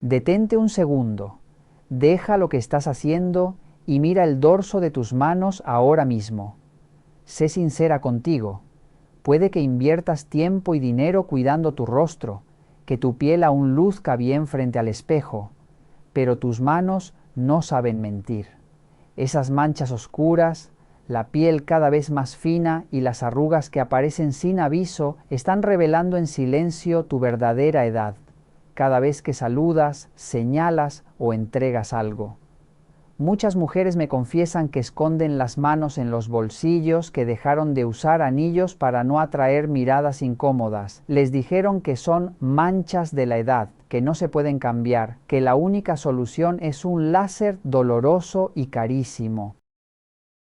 Detente un segundo, deja lo que estás haciendo y mira el dorso de tus manos ahora mismo. Sé sincera contigo. Puede que inviertas tiempo y dinero cuidando tu rostro, que tu piel aún luzca bien frente al espejo, pero tus manos no saben mentir. Esas manchas oscuras, la piel cada vez más fina y las arrugas que aparecen sin aviso están revelando en silencio tu verdadera edad, cada vez que saludas, señalas o entregas algo. Muchas mujeres me confiesan que esconden las manos en los bolsillos, que dejaron de usar anillos para no atraer miradas incómodas. Les dijeron que son manchas de la edad, que no se pueden cambiar, que la única solución es un láser doloroso y carísimo.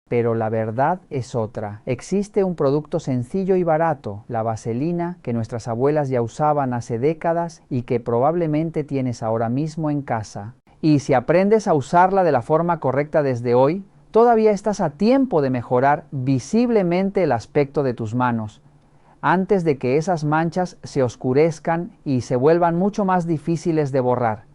Pero la verdad es otra. Existe un producto sencillo y barato, la vaselina, que nuestras abuelas ya usaban hace décadas y que probablemente tienes ahora mismo en casa. Y si aprendes a usarla de la forma correcta desde hoy, todavía estás a tiempo de mejorar visiblemente el aspecto de tus manos, antes de que esas manchas se oscurezcan y se vuelvan mucho más difíciles de borrar.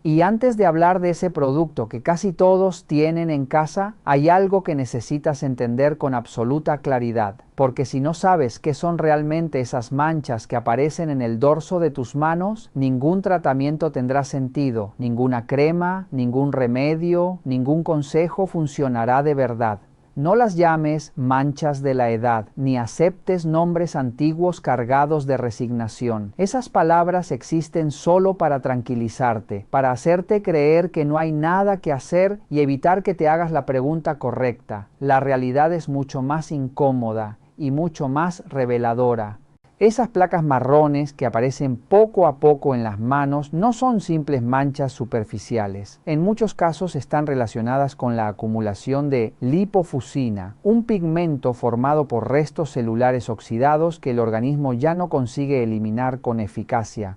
Y antes de hablar de ese producto que casi todos tienen en casa, hay algo que necesitas entender con absoluta claridad, porque si no sabes qué son realmente esas manchas que aparecen en el dorso de tus manos, ningún tratamiento tendrá sentido, ninguna crema, ningún remedio, ningún consejo funcionará de verdad. No las llames manchas de la edad, ni aceptes nombres antiguos cargados de resignación. Esas palabras existen solo para tranquilizarte, para hacerte creer que no hay nada que hacer y evitar que te hagas la pregunta correcta. La realidad es mucho más incómoda y mucho más reveladora. Esas placas marrones que aparecen poco a poco en las manos no son simples manchas superficiales. En muchos casos están relacionadas con la acumulación de lipofusina, un pigmento formado por restos celulares oxidados que el organismo ya no consigue eliminar con eficacia.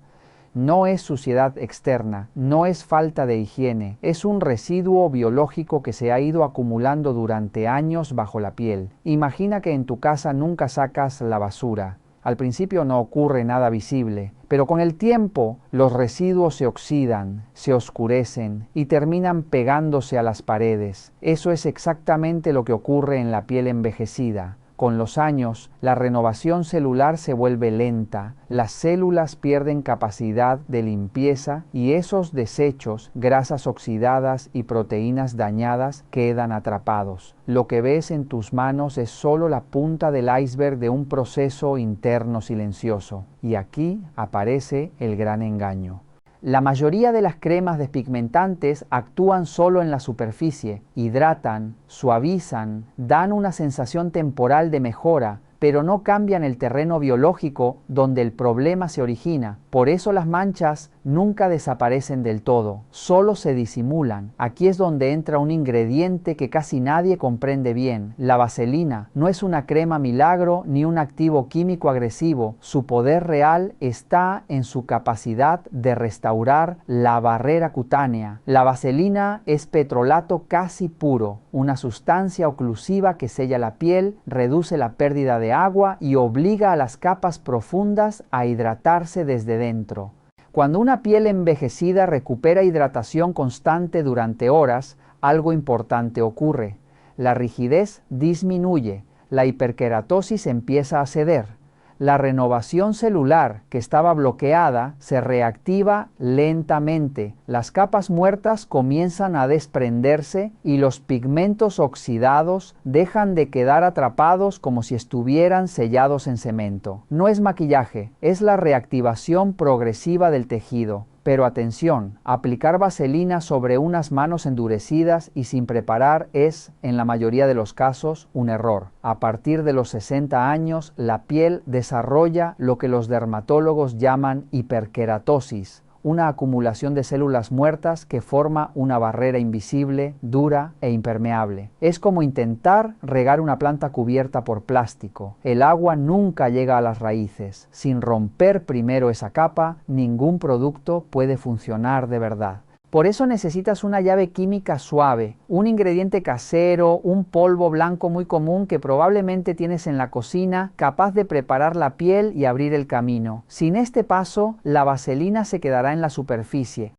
No es suciedad externa, no es falta de higiene, es un residuo biológico que se ha ido acumulando durante años bajo la piel. Imagina que en tu casa nunca sacas la basura. Al principio no ocurre nada visible, pero con el tiempo los residuos se oxidan, se oscurecen y terminan pegándose a las paredes. Eso es exactamente lo que ocurre en la piel envejecida. Con los años, la renovación celular se vuelve lenta, las células pierden capacidad de limpieza y esos desechos, grasas oxidadas y proteínas dañadas quedan atrapados. Lo que ves en tus manos es solo la punta del iceberg de un proceso interno silencioso. Y aquí aparece el gran engaño. La mayoría de las cremas despigmentantes actúan solo en la superficie, hidratan, suavizan, dan una sensación temporal de mejora, pero no cambian el terreno biológico donde el problema se origina. Por eso las manchas nunca desaparecen del todo, solo se disimulan. Aquí es donde entra un ingrediente que casi nadie comprende bien. La vaselina no es una crema milagro ni un activo químico agresivo. Su poder real está en su capacidad de restaurar la barrera cutánea. La vaselina es petrolato casi puro, una sustancia oclusiva que sella la piel, reduce la pérdida de agua y obliga a las capas profundas a hidratarse desde dentro. Cuando una piel envejecida recupera hidratación constante durante horas, algo importante ocurre. La rigidez disminuye, la hiperkeratosis empieza a ceder. La renovación celular que estaba bloqueada se reactiva lentamente. Las capas muertas comienzan a desprenderse y los pigmentos oxidados dejan de quedar atrapados como si estuvieran sellados en cemento. No es maquillaje, es la reactivación progresiva del tejido. Pero atención, aplicar vaselina sobre unas manos endurecidas y sin preparar es, en la mayoría de los casos, un error. A partir de los 60 años, la piel desarrolla lo que los dermatólogos llaman hiperkeratosis, una acumulación de células muertas que forma una barrera invisible, dura e impermeable. Es como intentar regar una planta cubierta por plástico. El agua nunca llega a las raíces. Sin romper primero esa capa, ningún producto puede funcionar de verdad. Por eso necesitas una llave química suave, un ingrediente casero, un polvo blanco muy común que probablemente tienes en la cocina, capaz de preparar la piel y abrir el camino. Sin este paso, la vaselina se quedará en la superficie.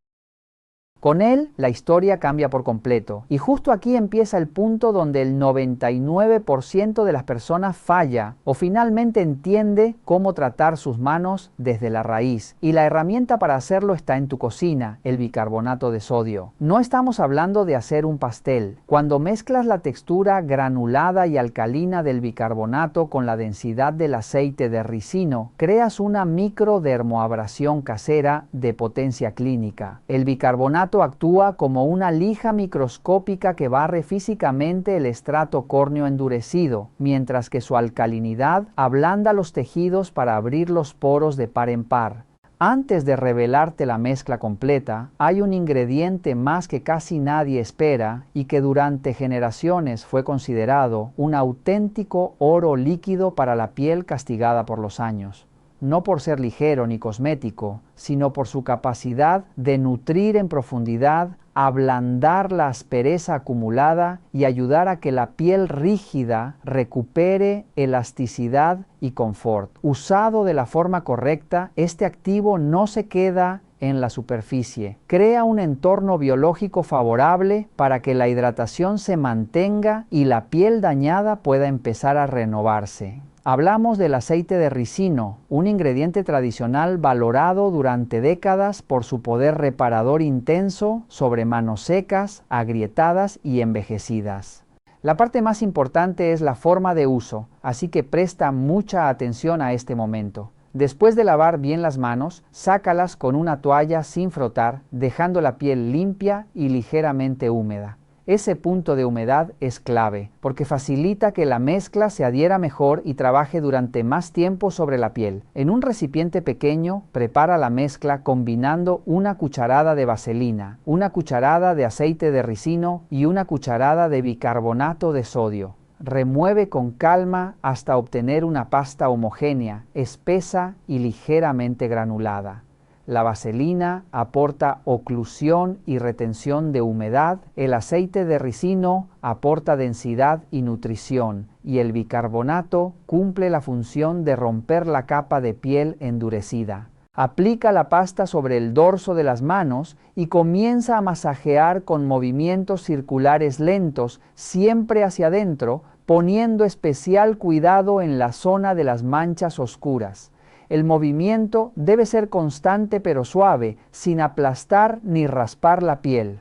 Con él, la historia cambia por completo. Y justo aquí empieza el punto donde el 99% de las personas falla o finalmente entiende cómo tratar sus manos desde la raíz. Y la herramienta para hacerlo está en tu cocina, el bicarbonato de sodio. No estamos hablando de hacer un pastel. Cuando mezclas la textura granulada y alcalina del bicarbonato con la densidad del aceite de ricino, creas una microdermoabrasión casera de potencia clínica. El bicarbonato actúa como una lija microscópica que barre físicamente el estrato córneo endurecido, mientras que su alcalinidad ablanda los tejidos para abrir los poros de par en par. Antes de revelarte la mezcla completa, hay un ingrediente más que casi nadie espera y que durante generaciones fue considerado un auténtico oro líquido para la piel castigada por los años. No por ser ligero ni cosmético, sino por su capacidad de nutrir en profundidad, ablandar la aspereza acumulada y ayudar a que la piel rígida recupere elasticidad y confort. Usado de la forma correcta, este activo no se queda en la superficie. Crea un entorno biológico favorable para que la hidratación se mantenga y la piel dañada pueda empezar a renovarse. Hablamos del aceite de ricino, un ingrediente tradicional valorado durante décadas por su poder reparador intenso sobre manos secas, agrietadas y envejecidas. La parte más importante es la forma de uso, así que presta mucha atención a este momento. Después de lavar bien las manos, sácalas con una toalla sin frotar, dejando la piel limpia y ligeramente húmeda. Ese punto de humedad es clave, porque facilita que la mezcla se adhiera mejor y trabaje durante más tiempo sobre la piel. En un recipiente pequeño, prepara la mezcla combinando una cucharada de vaselina, una cucharada de aceite de ricino y una cucharada de bicarbonato de sodio. Remueve con calma hasta obtener una pasta homogénea, espesa y ligeramente granulada. La vaselina aporta oclusión y retención de humedad, el aceite de ricino aporta densidad y nutrición, y el bicarbonato cumple la función de romper la capa de piel endurecida. Aplica la pasta sobre el dorso de las manos y comienza a masajear con movimientos circulares lentos, siempre hacia adentro, poniendo especial cuidado en la zona de las manchas oscuras. El movimiento debe ser constante pero suave, sin aplastar ni raspar la piel.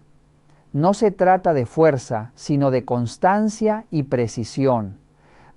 No se trata de fuerza, sino de constancia y precisión.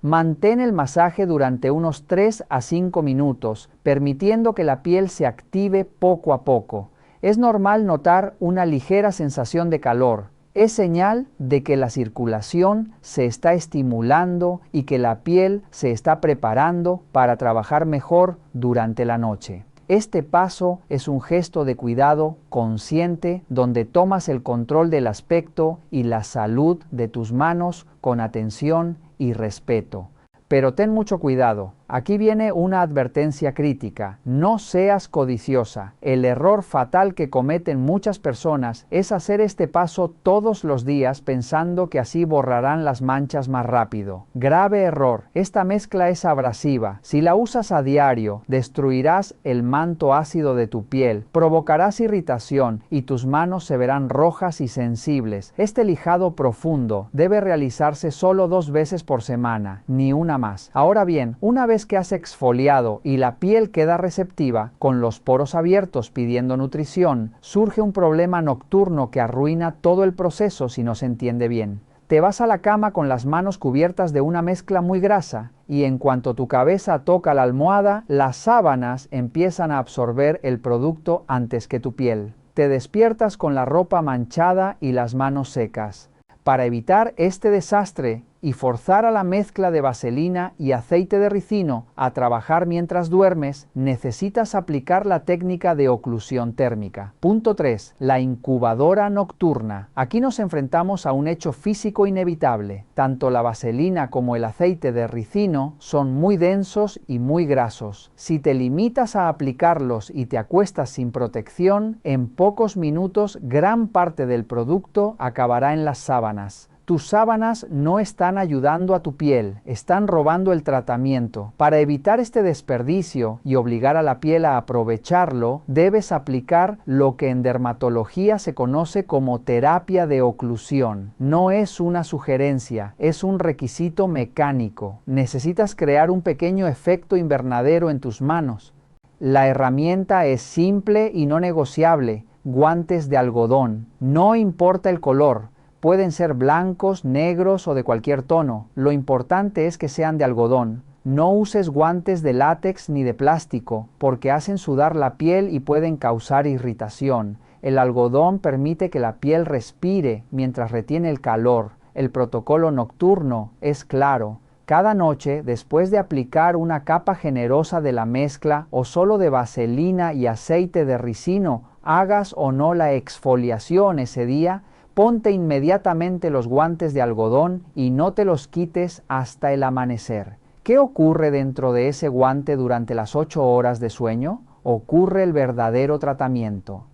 Mantén el masaje durante unos 3 a 5 minutos, permitiendo que la piel se active poco a poco. Es normal notar una ligera sensación de calor. Es señal de que la circulación se está estimulando y que la piel se está preparando para trabajar mejor durante la noche. Este paso es un gesto de cuidado consciente donde tomas el control del aspecto y la salud de tus manos con atención y respeto. Pero ten mucho cuidado. Aquí viene una advertencia crítica. No seas codiciosa. El error fatal que cometen muchas personas es hacer este paso todos los días pensando que así borrarán las manchas más rápido. Grave error. Esta mezcla es abrasiva. Si la usas a diario, destruirás el manto ácido de tu piel, provocarás irritación y tus manos se verán rojas y sensibles. Este lijado profundo debe realizarse solo 2 veces por semana, ni una más. Ahora bien, una vez que has exfoliado y la piel queda receptiva, con los poros abiertos pidiendo nutrición, surge un problema nocturno que arruina todo el proceso si no se entiende bien. Te vas a la cama con las manos cubiertas de una mezcla muy grasa y en cuanto tu cabeza toca la almohada, las sábanas empiezan a absorber el producto antes que tu piel. Te despiertas con la ropa manchada y las manos secas. Para evitar este desastre y forzar a la mezcla de vaselina y aceite de ricino a trabajar mientras duermes, necesitas aplicar la técnica de oclusión térmica. Punto 3. La incubadora nocturna. Aquí nos enfrentamos a un hecho físico inevitable. Tanto la vaselina como el aceite de ricino son muy densos y muy grasos. Si te limitas a aplicarlos y te acuestas sin protección, en pocos minutos gran parte del producto acabará en las sábanas. Tus sábanas no están ayudando a tu piel, están robando el tratamiento. Para evitar este desperdicio y obligar a la piel a aprovecharlo, debes aplicar lo que en dermatología se conoce como terapia de oclusión. No es una sugerencia, es un requisito mecánico. Necesitas crear un pequeño efecto invernadero en tus manos. La herramienta es simple y no negociable. Guantes de algodón. No importa el color. Pueden ser blancos, negros o de cualquier tono. Lo importante es que sean de algodón. No uses guantes de látex ni de plástico, porque hacen sudar la piel y pueden causar irritación. El algodón permite que la piel respire mientras retiene el calor. El protocolo nocturno es claro. Cada noche, después de aplicar una capa generosa de la mezcla o solo de vaselina y aceite de ricino, hagas o no la exfoliación ese día, ponte inmediatamente los guantes de algodón y no te los quites hasta el amanecer. ¿Qué ocurre dentro de ese guante durante las 8 horas de sueño? Ocurre el verdadero tratamiento.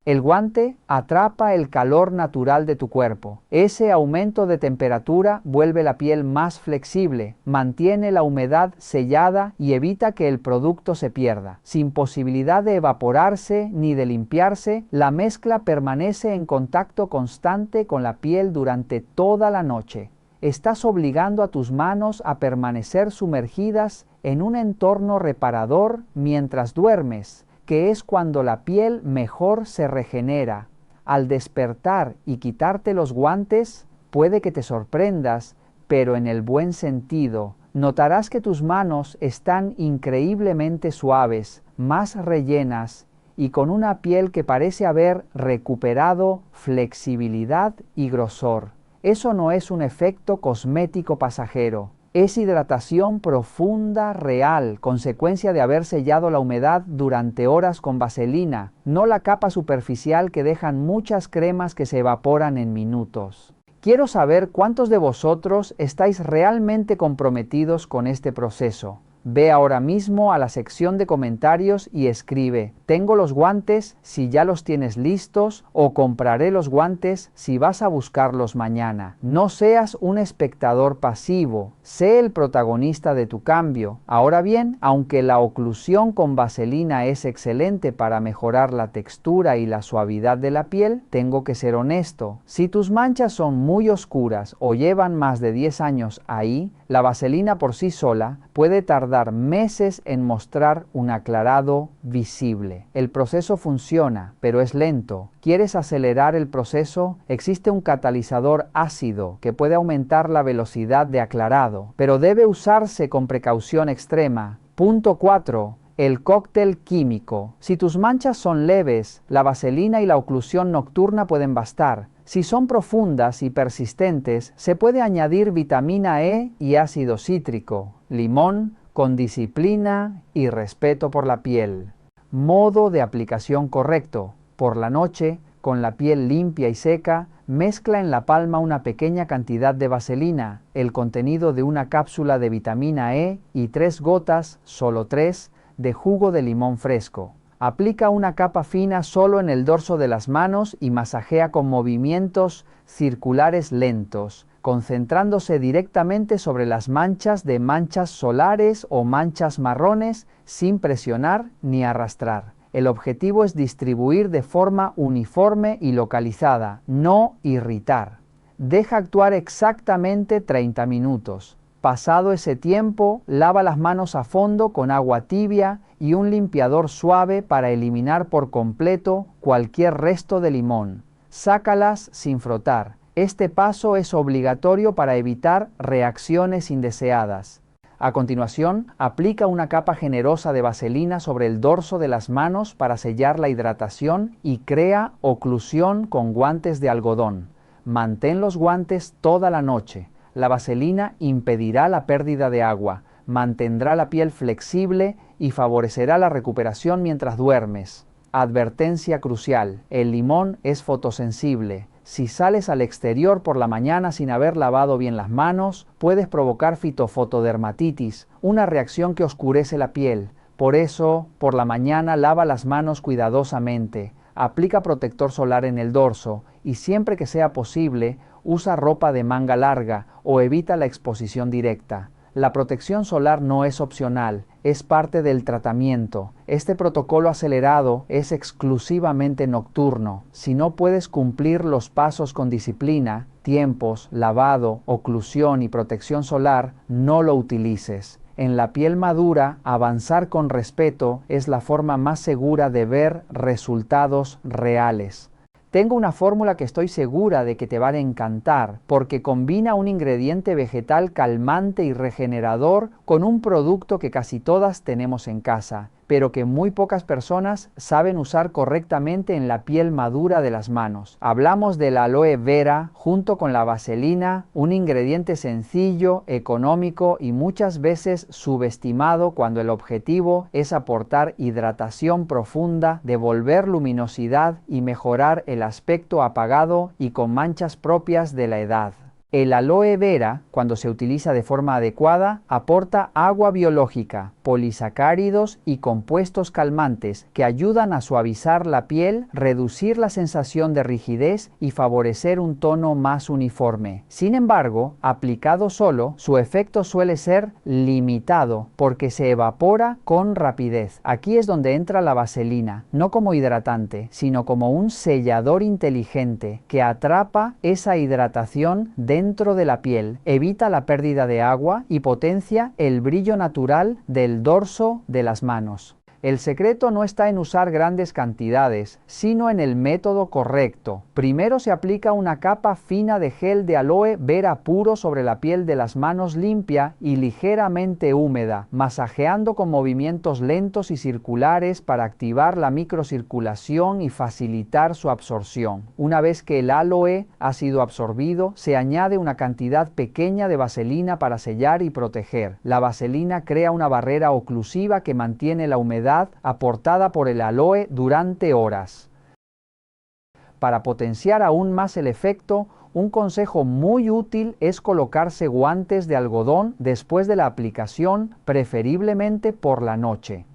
El guante atrapa el calor natural de tu cuerpo. Ese aumento de temperatura vuelve la piel más flexible, mantiene la humedad sellada y evita que el producto se pierda. Sin posibilidad de evaporarse ni de limpiarse, la mezcla permanece en contacto constante con la piel durante toda la noche. Estás obligando a tus manos a permanecer sumergidas en un entorno reparador mientras duermes, que es cuando la piel mejor se regenera. Al despertar y quitarte los guantes, puede que te sorprendas, pero en el buen sentido. Notarás que tus manos están increíblemente suaves, más rellenas y con una piel que parece haber recuperado flexibilidad y grosor. Eso no es un efecto cosmético pasajero. Es hidratación profunda real, consecuencia de haber sellado la humedad durante horas con vaselina, no la capa superficial que dejan muchas cremas que se evaporan en minutos. Quiero saber cuántos de vosotros estáis realmente comprometidos con este proceso. Ve ahora mismo a la sección de comentarios y escribe: tengo los guantes si ya los tienes listos, o compraré los guantes si vas a buscarlos mañana. No seas un espectador pasivo, sé el protagonista de tu cambio. Ahora bien, aunque la oclusión con vaselina es excelente para mejorar la textura y la suavidad de la piel, tengo que ser honesto. Si tus manchas son muy oscuras o llevan más de 10 años ahí, la vaselina por sí sola puede tardar meses en mostrar un aclarado visible. El proceso funciona, pero es lento. ¿Quieres acelerar el proceso? Existe un catalizador ácido que puede aumentar la velocidad de aclarado, pero debe usarse con precaución extrema. Punto 4. El cóctel químico. Si tus manchas son leves, la vaselina y la oclusión nocturna pueden bastar. Si son profundas y persistentes, se puede añadir vitamina E y ácido cítrico, limón, con disciplina y respeto por la piel. Modo de aplicación correcto. Por la noche, con la piel limpia y seca, mezcla en la palma una pequeña cantidad de vaselina, el contenido de una cápsula de vitamina E y 3 gotas, solo 3, de jugo de limón fresco. Aplica una capa fina solo en el dorso de las manos y masajea con movimientos circulares lentos, concentrándose directamente sobre las manchas de manchas solares o manchas marrones sin presionar ni arrastrar. El objetivo es distribuir de forma uniforme y localizada, no irritar. Deja actuar exactamente 30 minutos. Pasado ese tiempo, lava las manos a fondo con agua tibia y un limpiador suave para eliminar por completo cualquier resto de limón. Sácalas sin frotar. Este paso es obligatorio para evitar reacciones indeseadas. A continuación, aplica una capa generosa de vaselina sobre el dorso de las manos para sellar la hidratación y crea oclusión con guantes de algodón. Mantén los guantes toda la noche. La vaselina impedirá la pérdida de agua, mantendrá la piel flexible y favorecerá la recuperación mientras duermes. Advertencia crucial: el limón es fotosensible. Si sales al exterior por la mañana sin haber lavado bien las manos, puedes provocar fitofotodermatitis, una reacción que oscurece la piel. Por eso, por la mañana lava las manos cuidadosamente, aplica protector solar en el dorso y siempre que sea posible, usa ropa de manga larga o evita la exposición directa. La protección solar no es opcional, es parte del tratamiento. Este protocolo acelerado es exclusivamente nocturno. Si no puedes cumplir los pasos con disciplina, tiempos, lavado, oclusión y protección solar, no lo utilices. En la piel madura, avanzar con respeto es la forma más segura de ver resultados reales. Tengo una fórmula que estoy segura de que te va a encantar, porque combina un ingrediente vegetal calmante y regenerador con un producto que casi todas tenemos en casa, pero que muy pocas personas saben usar correctamente en la piel madura de las manos. Hablamos del aloe vera junto con la vaselina, un ingrediente sencillo, económico y muchas veces subestimado cuando el objetivo es aportar hidratación profunda, devolver luminosidad y mejorar el aspecto apagado y con manchas propias de la edad. El aloe vera, cuando se utiliza de forma adecuada, aporta agua biológica, polisacáridos y compuestos calmantes que ayudan a suavizar la piel, reducir la sensación de rigidez y favorecer un tono más uniforme. Sin embargo, aplicado solo, su efecto suele ser limitado porque se evapora con rapidez. Aquí es donde entra la vaselina, no como hidratante, sino como un sellador inteligente que atrapa esa hidratación dentro de la piel, evita la pérdida de agua y potencia el brillo natural del dorso de las manos. El secreto no está en usar grandes cantidades, sino en el método correcto. Primero se aplica una capa fina de gel de aloe vera puro sobre la piel de las manos limpia y ligeramente húmeda, masajeando con movimientos lentos y circulares para activar la microcirculación y facilitar su absorción. Una vez que el aloe ha sido absorbido, se añade una cantidad pequeña de vaselina para sellar y proteger. La vaselina crea una barrera oclusiva que mantiene la humedad aportada por el aloe durante horas. Para potenciar aún más el efecto, un consejo muy útil es colocarse guantes de algodón después de la aplicación, preferiblemente por la noche.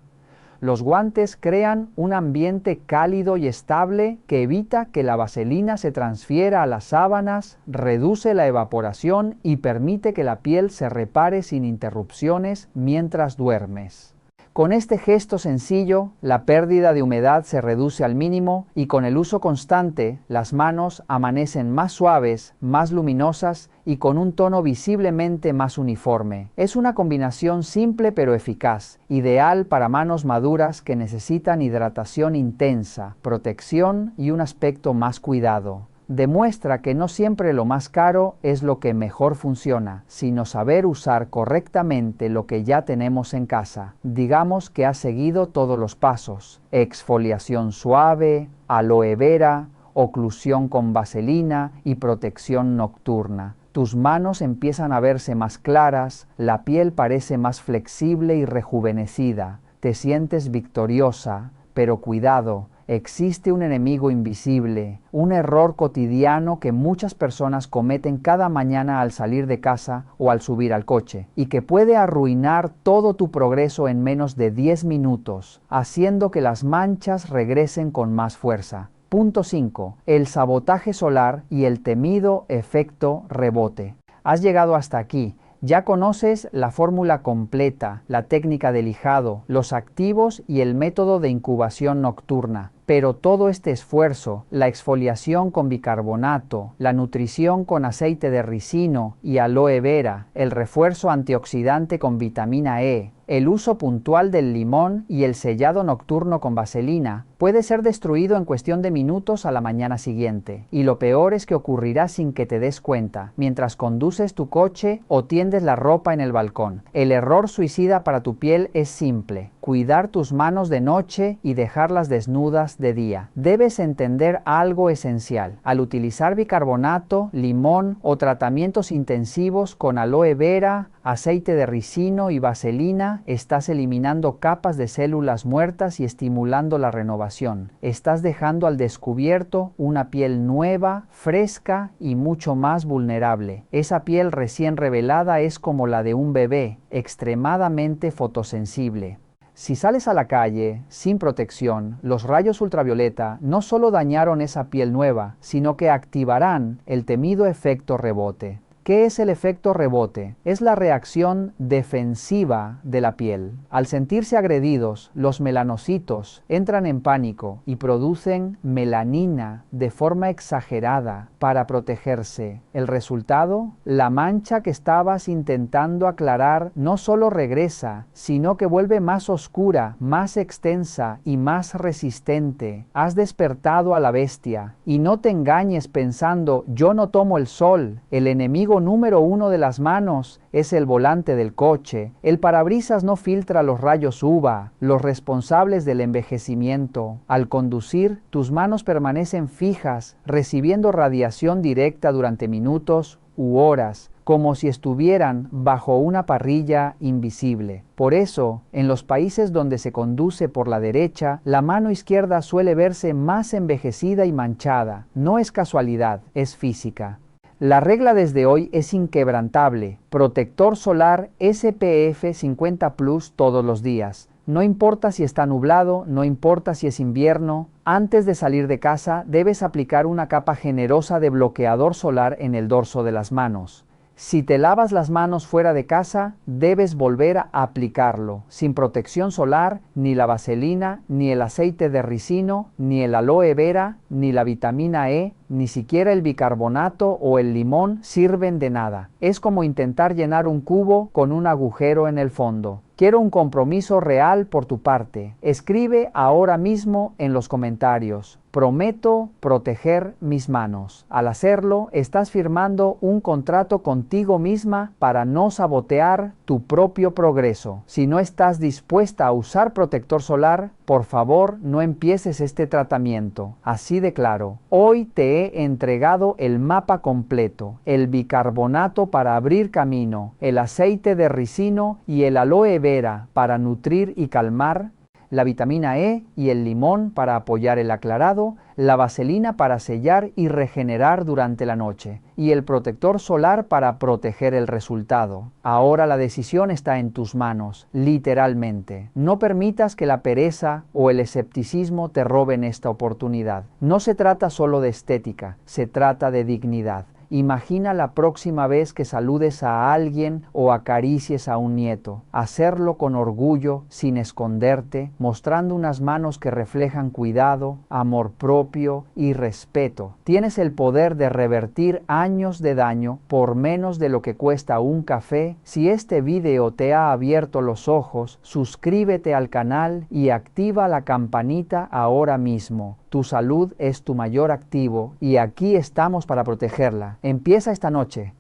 Los guantes crean un ambiente cálido y estable que evita que la vaselina se transfiera a las sábanas, reduce la evaporación y permite que la piel se repare sin interrupciones mientras duermes. Con este gesto sencillo, la pérdida de humedad se reduce al mínimo y con el uso constante, las manos amanecen más suaves, más luminosas y con un tono visiblemente más uniforme. Es una combinación simple pero eficaz, ideal para manos maduras que necesitan hidratación intensa, protección y un aspecto más cuidado. Demuestra que no siempre lo más caro es lo que mejor funciona, sino saber usar correctamente lo que ya tenemos en casa. Digamos que has seguido todos los pasos: exfoliación suave, aloe vera, oclusión con vaselina y protección nocturna. Tus manos empiezan a verse más claras, la piel parece más flexible y rejuvenecida. Te sientes victoriosa, pero cuidado. Existe un enemigo invisible, un error cotidiano que muchas personas cometen cada mañana al salir de casa o al subir al coche, y que puede arruinar todo tu progreso en menos de 10 minutos, haciendo que las manchas regresen con más fuerza. Punto 5. El sabotaje solar y el temido efecto rebote. Has llegado hasta aquí. Ya conoces la fórmula completa, la técnica de lijado, los activos y el método de incubación nocturna. Pero todo este esfuerzo, la exfoliación con bicarbonato, la nutrición con aceite de ricino y aloe vera, el refuerzo antioxidante con vitamina E, el uso puntual del limón y el sellado nocturno con vaselina, puede ser destruido en cuestión de minutos a la mañana siguiente. Y lo peor es que ocurrirá sin que te des cuenta, mientras conduces tu coche o tiendes la ropa en el balcón. El error suicida para tu piel es simple: cuidar tus manos de noche y dejarlas desnudas de día. Debes entender algo esencial. Al utilizar bicarbonato, limón o tratamientos intensivos con aloe vera, aceite de ricino y vaselina, estás eliminando capas de células muertas y estimulando la renovación. Estás dejando al descubierto una piel nueva, fresca y mucho más vulnerable. Esa piel recién revelada es como la de un bebé, extremadamente fotosensible. Si sales a la calle sin protección, los rayos ultravioleta no solo dañaron esa piel nueva, sino que activarán el temido efecto rebote. ¿Qué es el efecto rebote? Es la reacción defensiva de la piel. Al sentirse agredidos, los melanocitos entran en pánico y producen melanina de forma exagerada para protegerse. El resultado, la mancha que estabas intentando aclarar no solo regresa, sino que vuelve más oscura, más extensa y más resistente. Has despertado a la bestia. Y no te engañes pensando, yo no tomo el sol, el enemigo número uno de las manos es el volante del coche. El parabrisas no filtra los rayos UVA, los responsables del envejecimiento. Al conducir, tus manos permanecen fijas, recibiendo radiación directa durante minutos u horas, como si estuvieran bajo una parrilla invisible. Por eso, en los países donde se conduce por la derecha, la mano izquierda suele verse más envejecida y manchada. No es casualidad, es física. La regla desde hoy es inquebrantable. Protector solar SPF 50 Plus todos los días. No importa si está nublado, no importa si es invierno. Antes de salir de casa, debes aplicar una capa generosa de bloqueador solar en el dorso de las manos. Si te lavas las manos fuera de casa, debes volver a aplicarlo, sin protección solar, ni la vaselina, ni el aceite de ricino, ni el aloe vera, ni la vitamina E, ni siquiera el bicarbonato o el limón sirven de nada. Es como intentar llenar un cubo con un agujero en el fondo. Quiero un compromiso real por tu parte. Escribe ahora mismo en los comentarios. Prometo proteger mis manos. Al hacerlo, estás firmando un contrato contigo misma para no sabotear tu propio progreso. Si no estás dispuesta a usar protector solar, por favor, no empieces este tratamiento. Así de claro. Hoy te he entregado el mapa completo, el bicarbonato para abrir camino, el aceite de ricino y el aloe vera para nutrir y calmar, la vitamina E y el limón para apoyar el aclarado, la vaselina para sellar y regenerar durante la noche, y el protector solar para proteger el resultado. Ahora la decisión está en tus manos, literalmente. No permitas que la pereza o el escepticismo te roben esta oportunidad. No se trata solo de estética, se trata de dignidad. Imagina la próxima vez que saludes a alguien o acaricies a un nieto. Hacerlo con orgullo, sin esconderte, mostrando unas manos que reflejan cuidado, amor propio y respeto. Tienes el poder de revertir años de daño por menos de lo que cuesta un café. Si este video te ha abierto los ojos, suscríbete al canal y activa la campanita ahora mismo. Tu salud es tu mayor activo y aquí estamos para protegerla. Empieza esta noche.